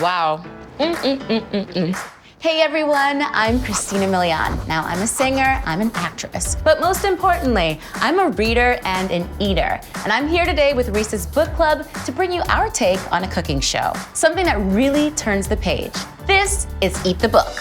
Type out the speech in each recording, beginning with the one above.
Wow. Hey everyone, I'm Christina Milian. Now I'm a singer, I'm an actress, but most importantly, I'm a reader and an eater. And I'm here today with Reese's Book Club to bring you our take on a cooking show, something that really turns the page. This is Eat the Book.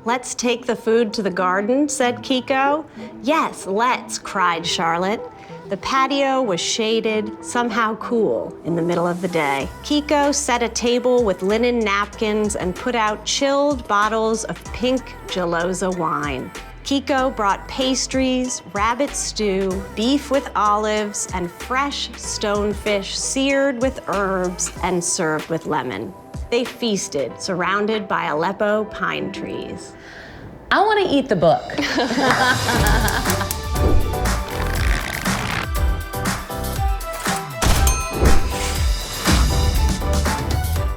Let's take the food to the garden, said Kiko. Yes, let's, cried Charlotte. The patio was shaded, somehow cool, in the middle of the day. Kiko set a table with linen napkins and put out chilled bottles of pink Geloza wine. Kiko brought pastries, rabbit stew, beef with olives, and fresh stonefish seared with herbs and served with lemon. They feasted, surrounded by Aleppo pine trees. I want to eat the book.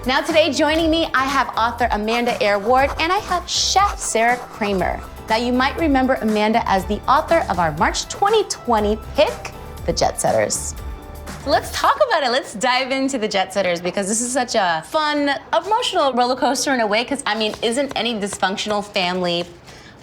Now today, joining me, I have author Amanda Eyre Ward and I have chef Sara Kramer. Now you might remember Amanda as the author of our March 2020 pick, The Jetsetters. Let's talk about it. Let's dive into The Jetsetters because this is such a fun, emotional roller coaster in a way, because I mean, isn't any dysfunctional family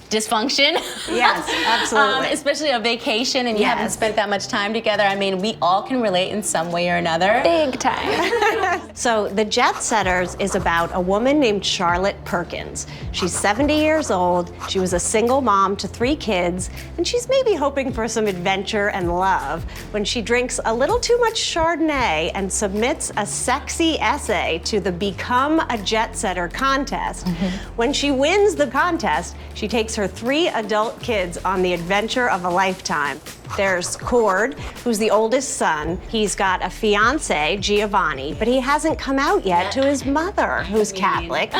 dysfunction? Yes, absolutely. Especially a vacation and you haven't spent that much time together. I mean, we all can relate in some way or another. Big time. So The Jetsetters is about a woman named Charlotte Perkins. She's 70 years old, she was a single mom to 3 kids, and she's maybe hoping for some adventure and love when she drinks a little too much Chardonnay and submits a sexy essay to the Become a Jetsetter contest. When she wins the contest, she takes her 3 adult kids on the adventure of a lifetime. There's Cord, who's the oldest son. He's got a fiance, Giovanni, but he hasn't come out yet to his mother, who's Catholic.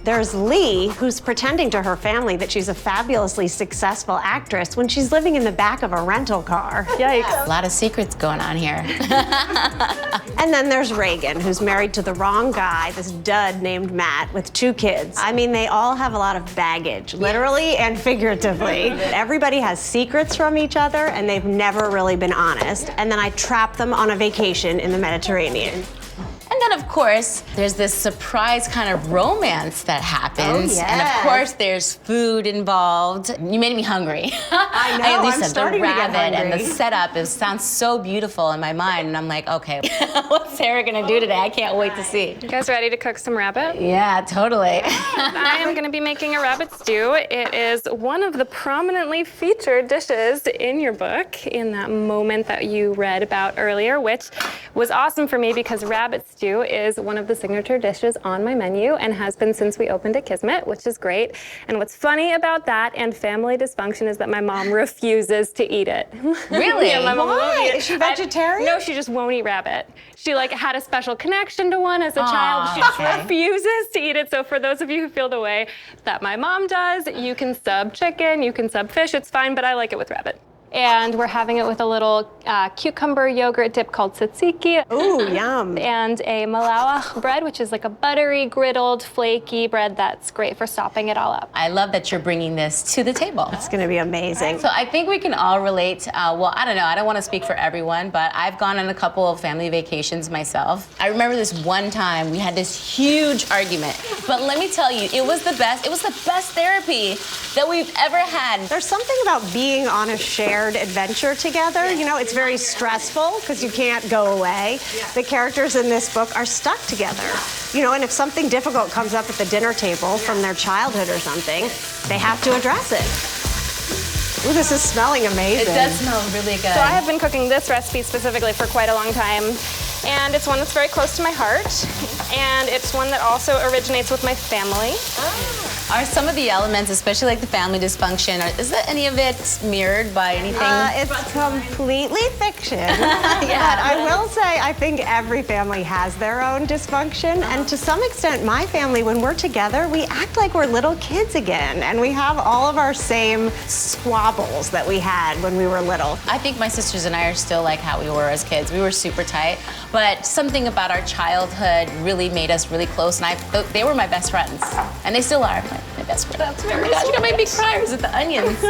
There's Lee, who's pretending to her family that she's a fabulously successful actress when she's living in the back of a rental car. Yikes. A lot of secrets going on here. And then there's Reagan, who's married to the wrong guy, this dud named Matt, with 2 kids. I mean, they all have a lot of baggage, literally and figuratively. Everybody has secrets from each other, and they've never really been honest. And then I trap them on a vacation in the Mediterranean. And then, of course, there's this surprise kind of romance that happens. Oh, yes. And of course, there's food involved. You made me hungry. I know, I'm starting to get hungry. And the setup, it sounds so beautiful in my mind. And I'm like, okay, what's Sara gonna do today? I can't wait to see. You guys ready to cook some rabbit? Yeah, totally. I am gonna be making a rabbit stew. It is one of the prominently featured dishes in your book in that moment that you read about earlier, which was awesome for me because rabbit stew is one of the signature dishes on my menu and has been since we opened at Kismet, which is great. And what's funny about that and family dysfunction is that my mom refuses to eat it. Really? Yeah, my mom won't eat it. Is she vegetarian? No, she just won't eat rabbit. She had a special connection to one as a child. She just refuses to eat it. So for those of you who feel the way that my mom does, you can sub chicken, you can sub fish, it's fine, but I like it with rabbit. And we're having it with a little cucumber yogurt dip called Tzatziki. Ooh, yum. And a malawach bread, which is like a buttery, griddled, flaky bread that's great for sopping it all up. I love that you're bringing this to the table. It's gonna be amazing. So I think we can all relate. Well, I don't know, I don't want to speak for everyone, but I've gone on a couple of family vacations myself. I remember this one time we had this huge argument, but let me tell you, it was the best. It was the best therapy that we've ever had. There's something about being on a shared adventure together. You know, it's very stressful because you can't go away. The characters in this book are stuck together. You know, and if something difficult comes up at the dinner table from their childhood or something, they have to address it. Ooh, this is smelling amazing. It does smell really good. So I have been cooking this recipe specifically for quite a long time. And it's one that's very close to my heart. And it's one that also originates with my family. Are some of the elements, especially like the family dysfunction, is any of it mirrored by anything? It's completely fiction. But I will say, I think every family has their own dysfunction. And to some extent, my family, when we're together, we act like we're little kids again. And we have all of our same squabbles that we had when we were little. I think my sisters and I are still like how we were as kids. We were super tight, but something about our childhood really made us really close, and they were my best friends, and they still are my best friends. That's very sweet. You're gonna make me cry. Or is it the onions?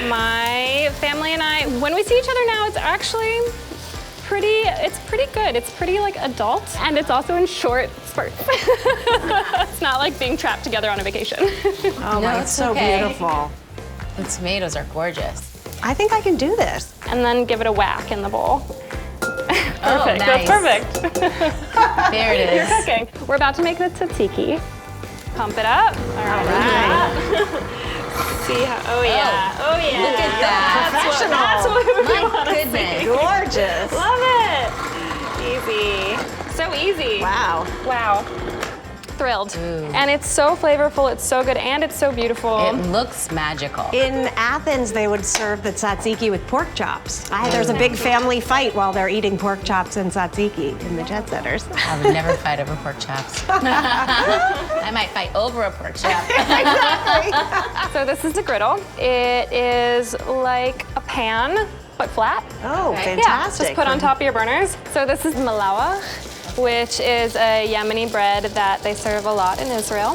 My family and I, when we see each other now, it's actually it's pretty good. It's pretty like adult, and it's also in short spurts. It's not like being trapped together on a vacation. Oh my, it's so beautiful. The tomatoes are gorgeous. I think I can do this. And then give it a whack in the bowl. Perfect, nice. that's perfect. There it is. You're cooking. We're about to make the tzatziki. Pump it up. All right. See how, oh yeah. Look at that. That's what we My want to goodness. Gorgeous. Love it. Easy. So easy. Wow. Wow. Thrilled. Ooh. And it's so flavorful, it's so good, and it's so beautiful. It looks magical. In Athens, they would serve the tzatziki with pork chops. There's a big family fight while they're eating pork chops and tzatziki in the Jetsetters. I would never fight over pork chops. I might fight over a pork chop. Exactly. So this is the griddle. It is like a pan, but flat. Oh, Yeah, fantastic. just put on top of your burners. So this is malawa, which is a Yemeni bread that they serve a lot in Israel,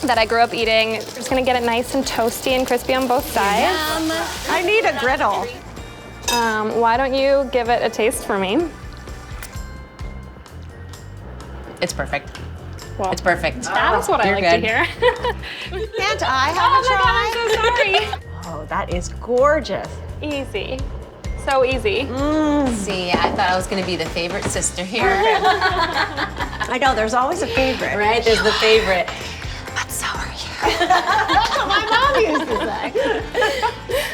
that I grew up eating. Just gonna get it nice and toasty and crispy on both sides. I need a griddle. Why don't you give it a taste for me? It's perfect. Well, It's perfect. that's what I You're like to good. hear. Can't I have a try? I'm so sorry. Oh, that is gorgeous. Easy. So easy. See, I thought I was gonna be the favorite sister here. I know, there's always a favorite. Right? There's the favorite. But so are you. That's what my mom used to say.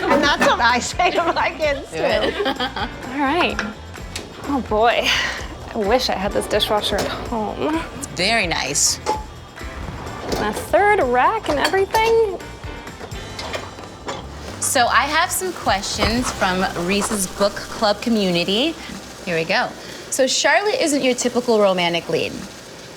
And that's what I say to my kids too. All right. Oh boy. I wish I had this dishwasher at home. Very nice. And a third rack and everything. So I have some questions from Reese's book club community. Here we go. So Charlotte isn't your typical romantic lead.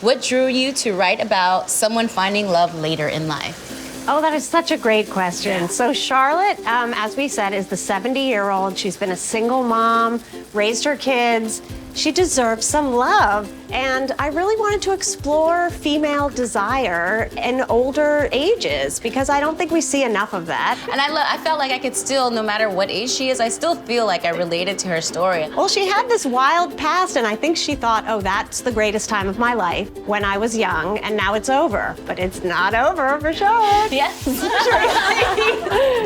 What drew you to write about someone finding love later in life? Oh, that is such a great question. So Charlotte, as we said, is the 70-year-old. She's been a single mom, raised her kids. She deserves some love. And I really wanted to explore female desire in older ages because I don't think we see enough of that. And I felt like I could still, no matter what age she is, I still feel like I related to her story. Well, she had this wild past, and I think she thought, oh, that's the greatest time of my life when I was young, and now it's over. But it's not over for Charlotte. Yes.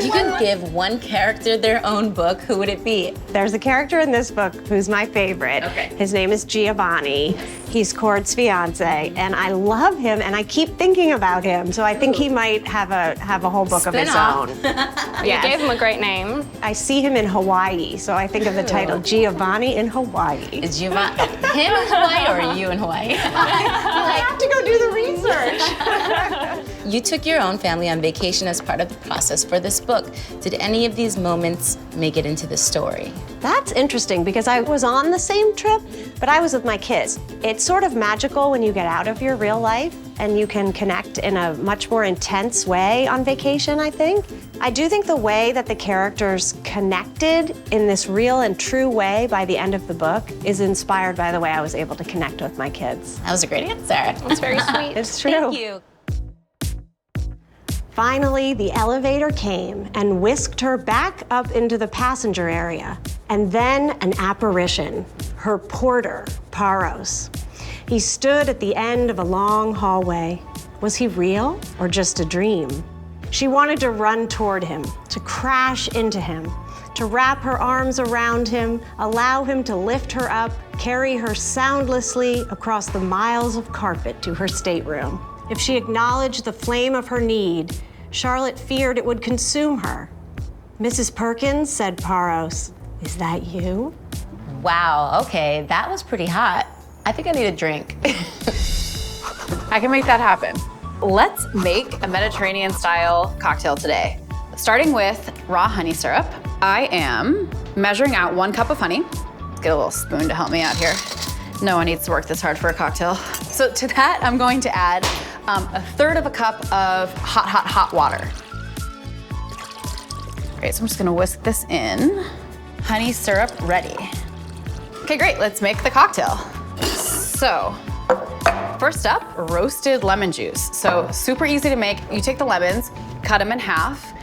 You can give one character their own book, who would it be? There's a character in this book who's my favorite. Okay. His name is Giovanni. He's Cord's fiance, and I love him, and I keep thinking about him. So I think he might have a whole book of his Spin-off. own. You gave him a great name. I see him in Hawaii, so I think of the title Giovanni in Hawaii. Is Giovanni him in Hawaii or you in Hawaii? I have to go do the research. You took your own family on vacation as part of the process for this book. Did any of these moments make it into the story? That's interesting because I was on the same trip, but I was with my kids. It's sort of magical when you get out of your real life and you can connect in a much more intense way on vacation, I think. I do think the way that the characters connected in this real and true way by the end of the book is inspired by the way I was able to connect with my kids. That was a great answer. That's very sweet. It's true. Thank you. Finally, the elevator came and whisked her back up into the passenger area. And then an apparition, her porter, Paros. He stood at the end of a long hallway. Was he real or just a dream? She wanted to run toward him, to crash into him, to wrap her arms around him, allow him to lift her up, carry her soundlessly across the miles of carpet to her stateroom. If she acknowledged the flame of her need, Charlotte feared it would consume her. Mrs. Perkins, said Paros, is that you? Wow, okay, that was pretty hot. I think I need a drink. I can make that happen. Let's make a Mediterranean-style cocktail today. Starting with raw honey syrup. I am measuring out 1 cup of honey. Let's get a little spoon to help me out here. No one needs to work this hard for a cocktail. So to that, I'm going to add 1/3 cup of hot water. Great, so I'm just gonna whisk this in. Honey syrup ready. Okay, great, let's make the cocktail. So, first up, roasted lemon juice. So super easy to make. You take the lemons, cut them in half,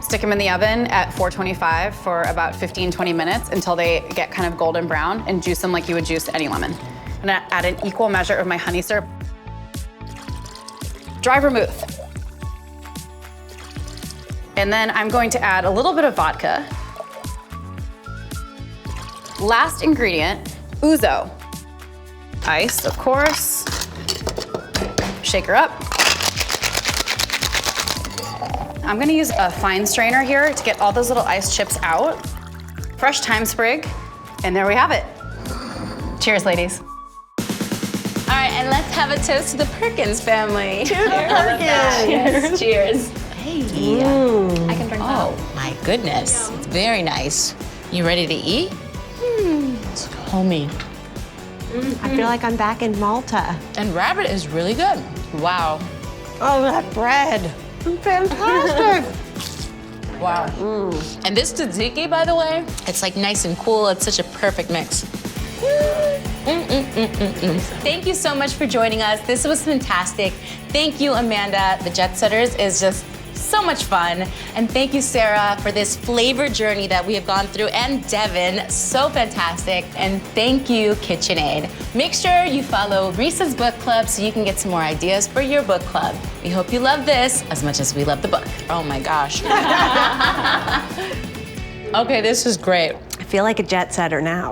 Stick them in the oven at 425 for about 15-20 minutes until they get kind of golden brown, and juice them like you would juice any lemon. I'm gonna add an equal measure of my honey syrup. Dry vermouth. And then I'm going to add a little bit of vodka. Last ingredient, ouzo. Ice, of course. Shake her up. I'm gonna use a fine strainer here to get all those little ice chips out. Fresh thyme sprig, and there we have it. Cheers, ladies. All right, and let's have a toast to the Perkins family. Cheers, Perkins. Yes, cheers. Hey. I can drink that. Oh my goodness. It's very nice. You ready to eat? It's homey. I feel like I'm back in Malta. And rabbit is really good. Wow. Oh, that bread. Fantastic. Wow. And this tzatziki, by the way, it's like nice and cool. It's such a perfect mix. Thank you so much for joining us. This was fantastic. Thank you, Amanda. The Jetsetters is just so much fun. And thank you, Sara, for this flavor journey that we have gone through. And Devin, so fantastic. And thank you, KitchenAid. Make sure you follow Reese's Book Club so you can get some more ideas for your book club. We hope you love this as much as we love the book. Oh my gosh. Okay, this is great. I feel like a jet setter now.